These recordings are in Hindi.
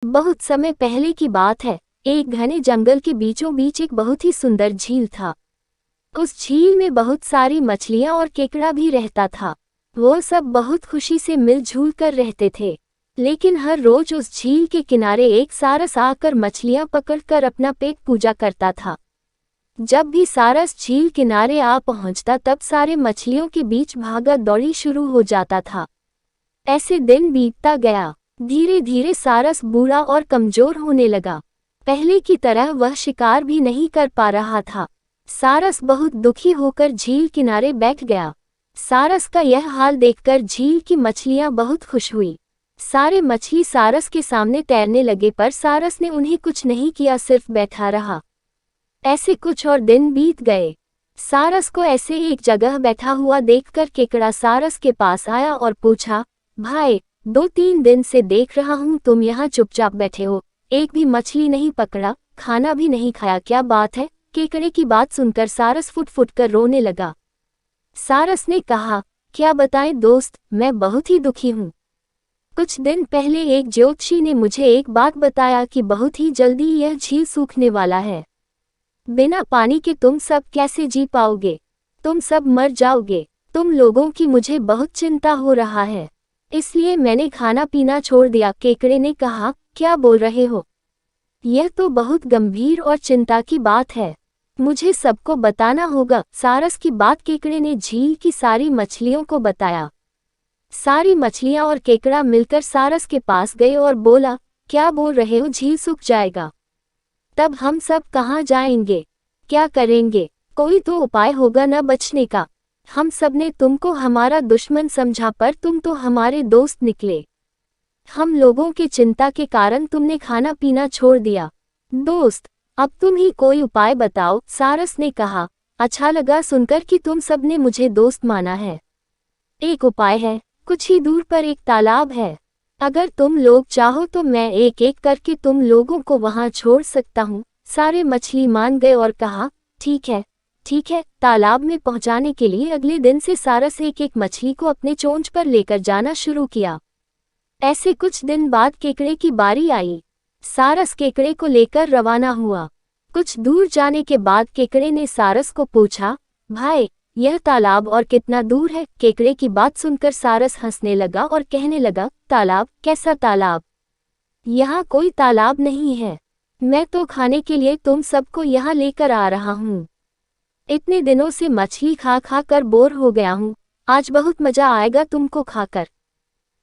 बहुत समय पहले की बात है। एक घने जंगल के बीचों बीच एक बहुत ही सुंदर झील था। उस झील में बहुत सारी मछलियां और केकड़ा भी रहता था। वो सब बहुत खुशी से मिलजुल कर रहते थे। लेकिन हर रोज उस झील के किनारे एक सारस आकर मछलियां पकड़कर अपना पेट पूजा करता था। जब भी सारस झील किनारे आ पहुंचता तब सारे मछलियों के बीच भागा दौड़ी शुरू हो जाता था। ऐसे दिन बीतता गया। धीरे धीरे सारस बूढ़ा और कमजोर होने लगा। पहले की तरह वह शिकार भी नहीं कर पा रहा था। सारस बहुत दुखी होकर झील किनारे बैठ गया। सारस का यह हाल देखकर झील की मछलियां बहुत खुश हुई। सारे मछली सारस के सामने तैरने लगे, पर सारस ने उन्हें कुछ नहीं किया, सिर्फ बैठा रहा। ऐसे कुछ और दिन बीत गए। सारस को ऐसे एक जगह बैठा हुआ देखकर केकड़ा सारस के पास आया और पूछा, भाई, 2-3 दिन से देख रहा हूँ तुम यहाँ चुपचाप बैठे हो, एक भी मछली नहीं पकड़ा, खाना भी नहीं खाया, क्या बात है? केकड़े की बात सुनकर सारस फुट फुट कर रोने लगा। सारस ने कहा, क्या बताएं दोस्त, मैं बहुत ही दुखी हूँ। कुछ दिन पहले एक ज्योतिषी ने मुझे एक बात बताया कि बहुत ही जल्दी यह झील सूखने वाला है। बिना पानी के तुम सब कैसे जी पाओगे? तुम सब मर जाओगे। तुम लोगों की मुझे बहुत चिंता हो रहा है, इसलिए मैंने खाना पीना छोड़ दिया। केकड़े ने कहा, क्या बोल रहे हो? यह तो बहुत गंभीर और चिंता की बात है, मुझे सबको बताना होगा। सारस की बात केकड़े ने झील की सारी मछलियों को बताया। सारी मछलियां और केकड़ा मिलकर सारस के पास गए और बोला, क्या बोल रहे हो, झील सूख जाएगा? तब हम सब कहाँ जाएंगे? क्या करेंगे? कोई तो उपाय होगा न बचने का। हम सब ने तुमको हमारा दुश्मन समझा, पर तुम तो हमारे दोस्त निकले। हम लोगों के चिंता के कारण तुमने खाना पीना छोड़ दिया। दोस्त, अब तुम ही कोई उपाय बताओ। सारस ने कहा, अच्छा लगा सुनकर कि तुम सब ने मुझे दोस्त माना है। एक उपाय है, कुछ ही दूर पर एक तालाब है। अगर तुम लोग चाहो तो मैं एक एक करके तुम लोगों को वहां छोड़ सकता हूँ। सारे मछली मान गए और कहा, ठीक है, ठीक है। तालाब में पहुंचाने के लिए अगले दिन से सारस एक एक मछली को अपने चोंच पर लेकर जाना शुरू किया। ऐसे कुछ दिन बाद केकड़े की बारी आई। सारस केकड़े को लेकर रवाना हुआ। कुछ दूर जाने के बाद केकड़े ने सारस को पूछा, भाई, यह तालाब और कितना दूर है? केकड़े की बात सुनकर सारस हंसने लगा और कहने लगा, तालाब? कैसा तालाब? यहाँ कोई तालाब नहीं है। मैं तो खाने के लिए तुम सबको यहाँ लेकर आ रहा हूँ। इतने दिनों से मछली खा खा कर बोर हो गया हूँ, आज बहुत मजा आएगा तुमको खाकर।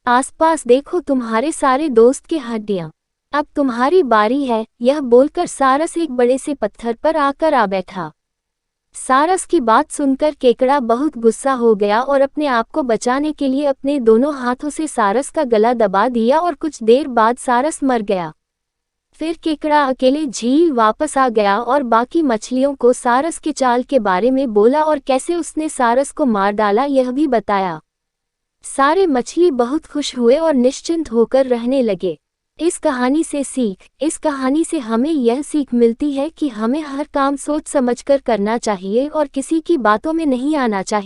आसपास देखो, तुम्हारे सारे दोस्त की हड्डियाँ। अब तुम्हारी बारी है। यह बोलकर सारस एक बड़े से पत्थर पर आकर आ बैठा। सारस की बात सुनकर केकड़ा बहुत गुस्सा हो गया और अपने आप को बचाने के लिए अपने दोनों हाथों से सारस का गला दबा दिया और कुछ देर बाद सारस मर गया। फिर केकड़ा अकेले झील वापस आ गया और बाकी मछलियों को सारस के चाल के बारे में बोला और कैसे उसने सारस को मार डाला यह भी बताया। सारे मछली बहुत खुश हुए और निश्चिंत होकर रहने लगे। इस कहानी से हमें यह सीख मिलती है कि हमें हर काम सोच समझकर करना चाहिए और किसी की बातों में नहीं आना चाहिए।